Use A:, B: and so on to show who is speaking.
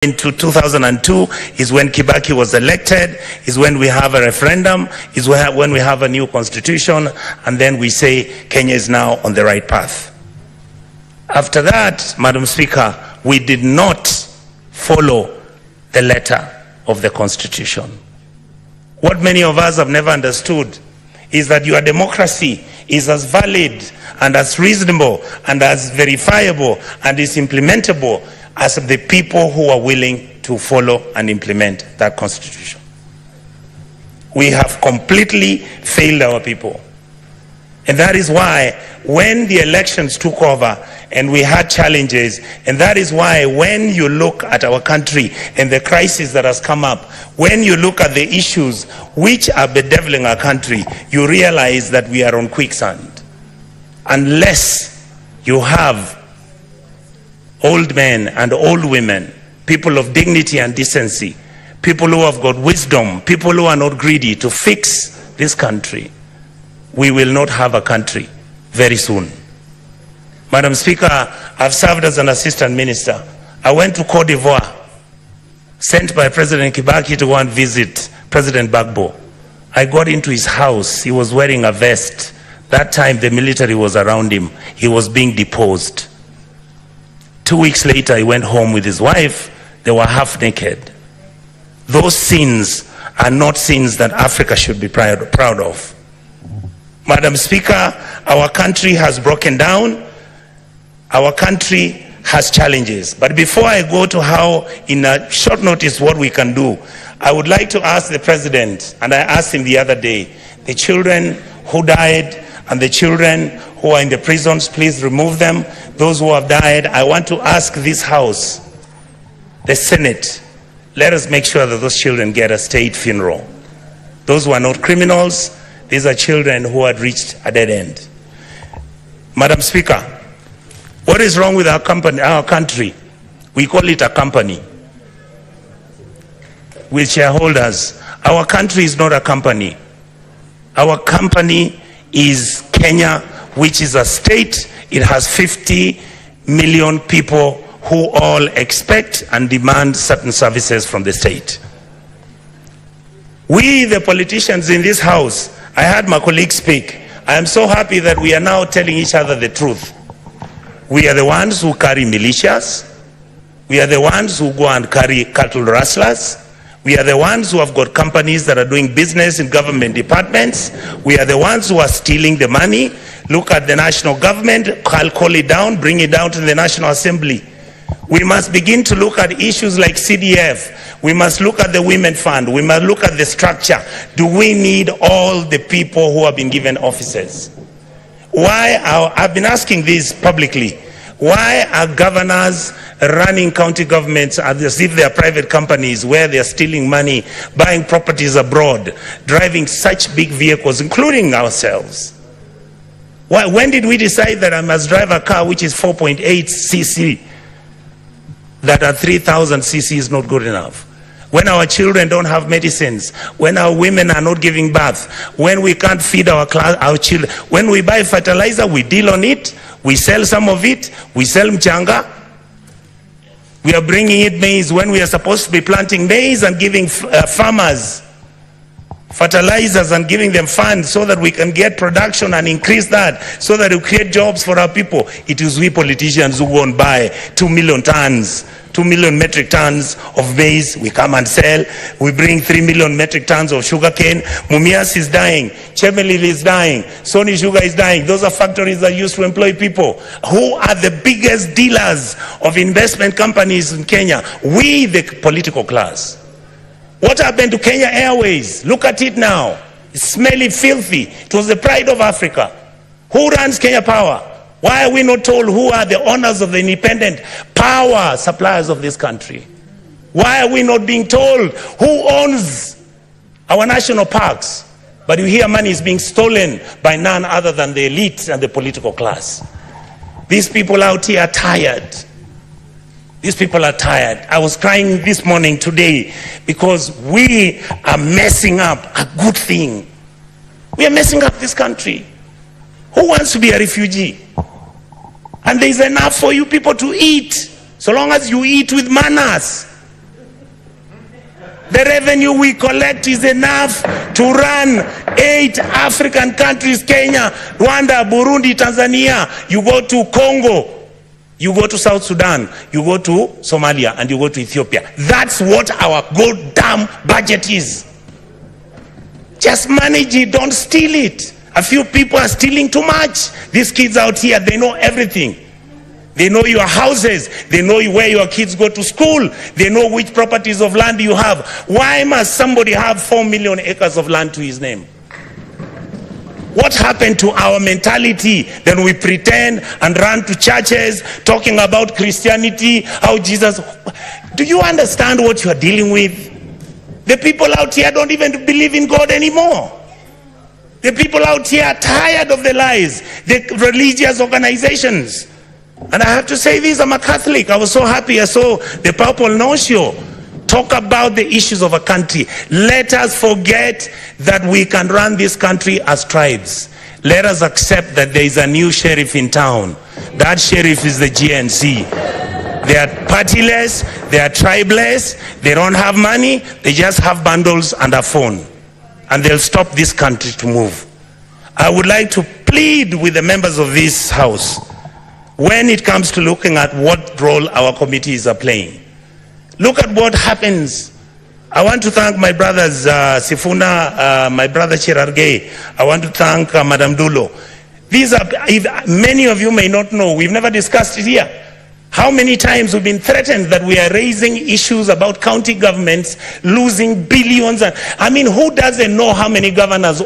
A: into 2002 is when Kibaki was elected, is when we have a referendum, is when we have a new constitution, and then we say Kenya is now on the right path. After that, Madam Speaker, we did not follow the letter of the constitution. What many of us have never understood is that your democracy is as valid and as reasonable and as verifiable and is implementable as the people who are willing to follow and implement that constitution. We have completely failed our people. And that is why when the elections took over and we had challenges, and that is why when you look at our country and the crisis that has come up, when you look at the issues which are bedeviling our country, you realize that we are on quicksand. Unless you have old men and old women, people of dignity and decency, people who have got wisdom, people who are not greedy to fix this country, we will not have a country very soon. Madam Speaker, I've served as an assistant minister. I went to Cote d'Ivoire, sent by President Kibaki to go and visit President Gbagbo. I got into his house. He was wearing a vest. That time the military was around him. He was being deposed. 2 weeks later, he went home with his wife. They were half naked. Those sins are not sins that Africa should be proud of. Madam Speaker, our country has broken down. Our country has challenges. But before I go to how, in a short notice, what we can do, I would like to ask the President, and I asked him the other day, the children who died and the children who are in the prisons, please remove them. Those who have died, I want to ask this House, the Senate, let us make sure that those children get a state funeral. Those who are not criminals, these are children who had reached a dead end. Madam Speaker, what is wrong with our country? We call it a company with shareholders. Our country is not a company. Our company is Kenya, which is a state. It has 50 million people who all expect and demand certain services from the state. We, the politicians in this House, I heard my colleague speak. I am so happy that we are now telling each other the truth. We are the ones who carry militias. We are the ones who go and carry cattle rustlers. We are the ones who have got companies that are doing business in government departments. We are the ones who are stealing the money. Look at the national government, I'll call it down, bring it down to the National Assembly. We must begin to look at issues like CDF. We must look at the Women Fund. We must look at the structure. Do we need all the people who have been given offices? I've been asking this publicly. Why are governors running county governments as if they are private companies where they are stealing money, buying properties abroad, driving such big vehicles, including ourselves? When did we decide that I must drive a car which is 4.8 cc? That at 3,000 cc is not good enough. When our children don't have medicines, when our women are not giving birth, when we can't feed our children, when we buy fertilizer, we deal on it, we sell some of it, we sell mchanga. We are bringing in maize when we are supposed to be planting maize and giving farmers fertilizers and giving them funds so that we can get production and increase that, so that we create jobs for our people. It is we politicians who go and buy 2 million metric tons of maize. We come and sell. We bring 3 million metric tons of sugarcane. Mumias is dying. Chemelil is dying. Sony Sugar is dying. Those are factories that used to employ people. Who are the biggest dealers of investment companies in Kenya? We, the political class. What happened to Kenya Airways? Look at it now. It's smelly, filthy. It was the pride of Africa. Who runs Kenya Power? Why are we not told who are the owners of the independent power suppliers of this country? Why are we not being told who owns our national parks? But you hear money is being stolen by none other than the elite and the political class. These people out here are tired. These people are tired. I was crying this morning today because we are messing up a good thing. We are messing up this country. Who wants to be a refugee? And there is enough for you people to eat, so long as you eat with manners. The revenue we collect is enough to run 8 African countries: Kenya, Rwanda, Burundi, Tanzania. You go to Congo, you go to South Sudan, you go to Somalia, and you go to Ethiopia. That's what our goddamn budget is. Just manage it, don't steal it. A few people are stealing too much. These kids out here, they know everything. They know your houses. They know where your kids go to school. They know which properties of land you have. Why must somebody have 4 million acres of land to his name? What happened to our mentality? Then we pretend and run to churches talking about Christianity, how Jesus... Do you understand what you are dealing with? The people out here don't even believe in God anymore. The people out here are tired of the lies, the religious organizations. And I have to say this, I'm a Catholic. I was so happy I saw the Papal Nuncio talk about the issues of a country. Let us forget that we can run this country as tribes. Let us accept that there is a new sheriff in town. That sheriff is the GNC. They are partyless, they are tribeless, they don't have money, they just have bundles and a phone. And they'll stop this country to move. I would like to plead with the members of this house, when it comes to looking at what role our committees are playing. Look at what happens. I want to thank my brothers Sifuna, my brother Cherargei. I want to thank Madam Dulo. These are, many of you may not know, we've never discussed it here. How many times we've been threatened that we are raising issues about county governments losing billions. I mean, who doesn't know how many governors